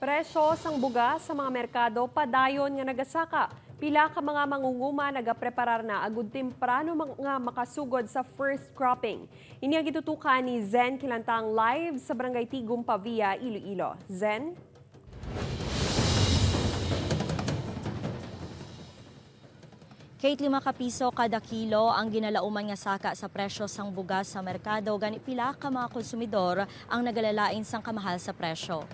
Presyo sang bugas sa mga merkado padayon nga nagasaka. Pila ka mga mangunguma nagapreparar na agud temprano nga makasugod sa first cropping. Ini ang gitutukan ni Zen Kilantang live sa Barangay Tigum Pavia, Iloilo. Zen? Kahit 5 ka piso kada kilo ang ginalauman nga saka sa presyo sang bugas sa merkado, gani pila ka mga konsumidor ang nagalalain sang kamahal sa presyo.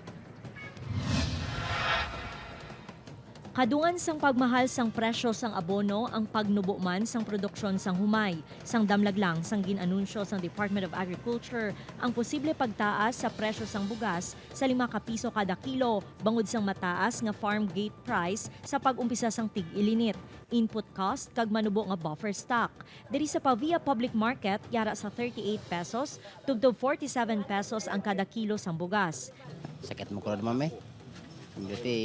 Kadungan sang pagmahal sang presyo sang abono ang pagnubo man sang produksyon sang humay. Sang damlag lang sang ginanunsyo sang Department of Agriculture ang posible pagtaas sa presyo sang bugas sa 5 ka piso kada kilo bangod sang mataas nga farm gate price sa pag-umpisa sang tig-ilinit, input cost kag manubo nga buffer stock. Diri sa Pavia Public Market yara sa 38 pesos tubtob 47 pesos ang kada kilo sang bugas. Sakit mo ko mami. Jadi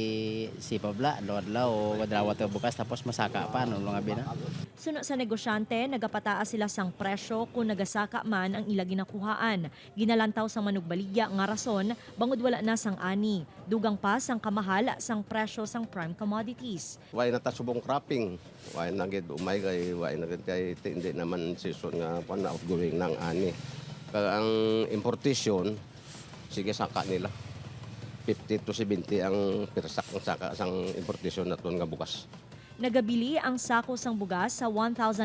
si Pabla, adlaw adlaw to bukas tapos masaka pa no mga bina. Suno sa negosyante, nagapataas sila sang presyo kung nagasaka man ang ila ginakuhaan. Ginalantaw sa manugbaligya nga rason bangod wala na sang ani. Dugang pa sang kamahal sang presyo sang prime commodities. Why na ta subong cropping? Why na gid umay kay why na gid kay hindi naman season nga pan na outgoing ng ani. Kaya ang importation sige saka nila. 50 to 70 ang persak ng saka sang importasyon naton nga bukas. Nagabili ang sako sang bugas sa 1,900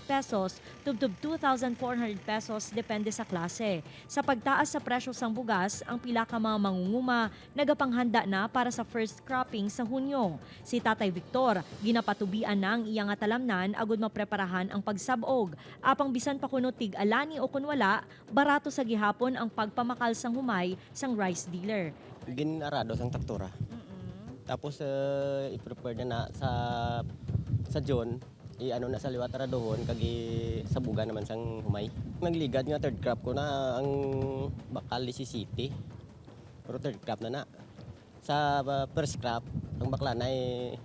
pesos tubtob 2,400 pesos depende sa klase. Sa pagtaas sa presyo sang bugas, ang pila ka mga mangunguma nagapanghanda na para sa first cropping sa Hunyo. Si Tatay Victor, ginapatubian na ang iyang talamnan agud mapreparahan ang pagsabog. Apang bisan pa kuno tig alani o kun wala, barato sa gihapon ang pagpamakal sang humay sang rice dealer. Ginarado sang taktura. Tapos i-prepare na sa John, i-ano na sa liwat radohon kag sabugan naman sang humay. Nagligad nga third crop ko na ang bakal si City. Pero third crop na. Sa first crop, ang bakla na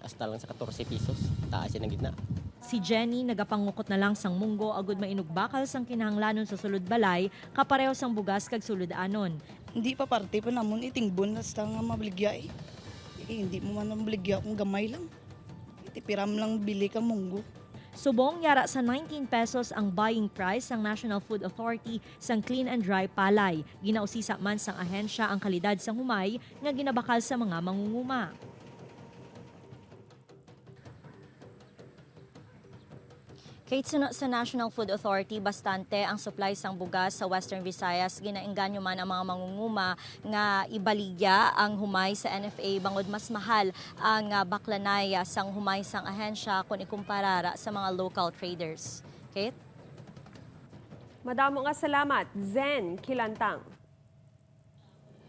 hasta lang sa 14 pesos. Taas na gitna. Si Jenny nagapangukot na lang sang munggo agud mainugbakal sang kinahanglanon sa sulod balay kapareho sang bugas kag sulod anon. Hindi pa parte pa namon itingbon basta nga mabaligya eh. Hindi mo man mabaligya kung gamay lang. Itipiram lang bili ka munggo. Subong yara sa 19 pesos ang buying price sang National Food Authority sang clean and dry palay. Ginausisa man sang ahensya ang kalidad sang humay nga ginabakal sa mga mangunguma. Kahit sa National Food Authority, bastante ang supply sang bugas sa Western Visayas. Ginaengganyo man ang mga mangunguma nga ibaligya ang humay sa NFA bangod mas mahal ang baklanay sang humay sang ahensya kung ikumpara sa mga local traders. Kate? Madamo nga salamat, Zen Kilantang.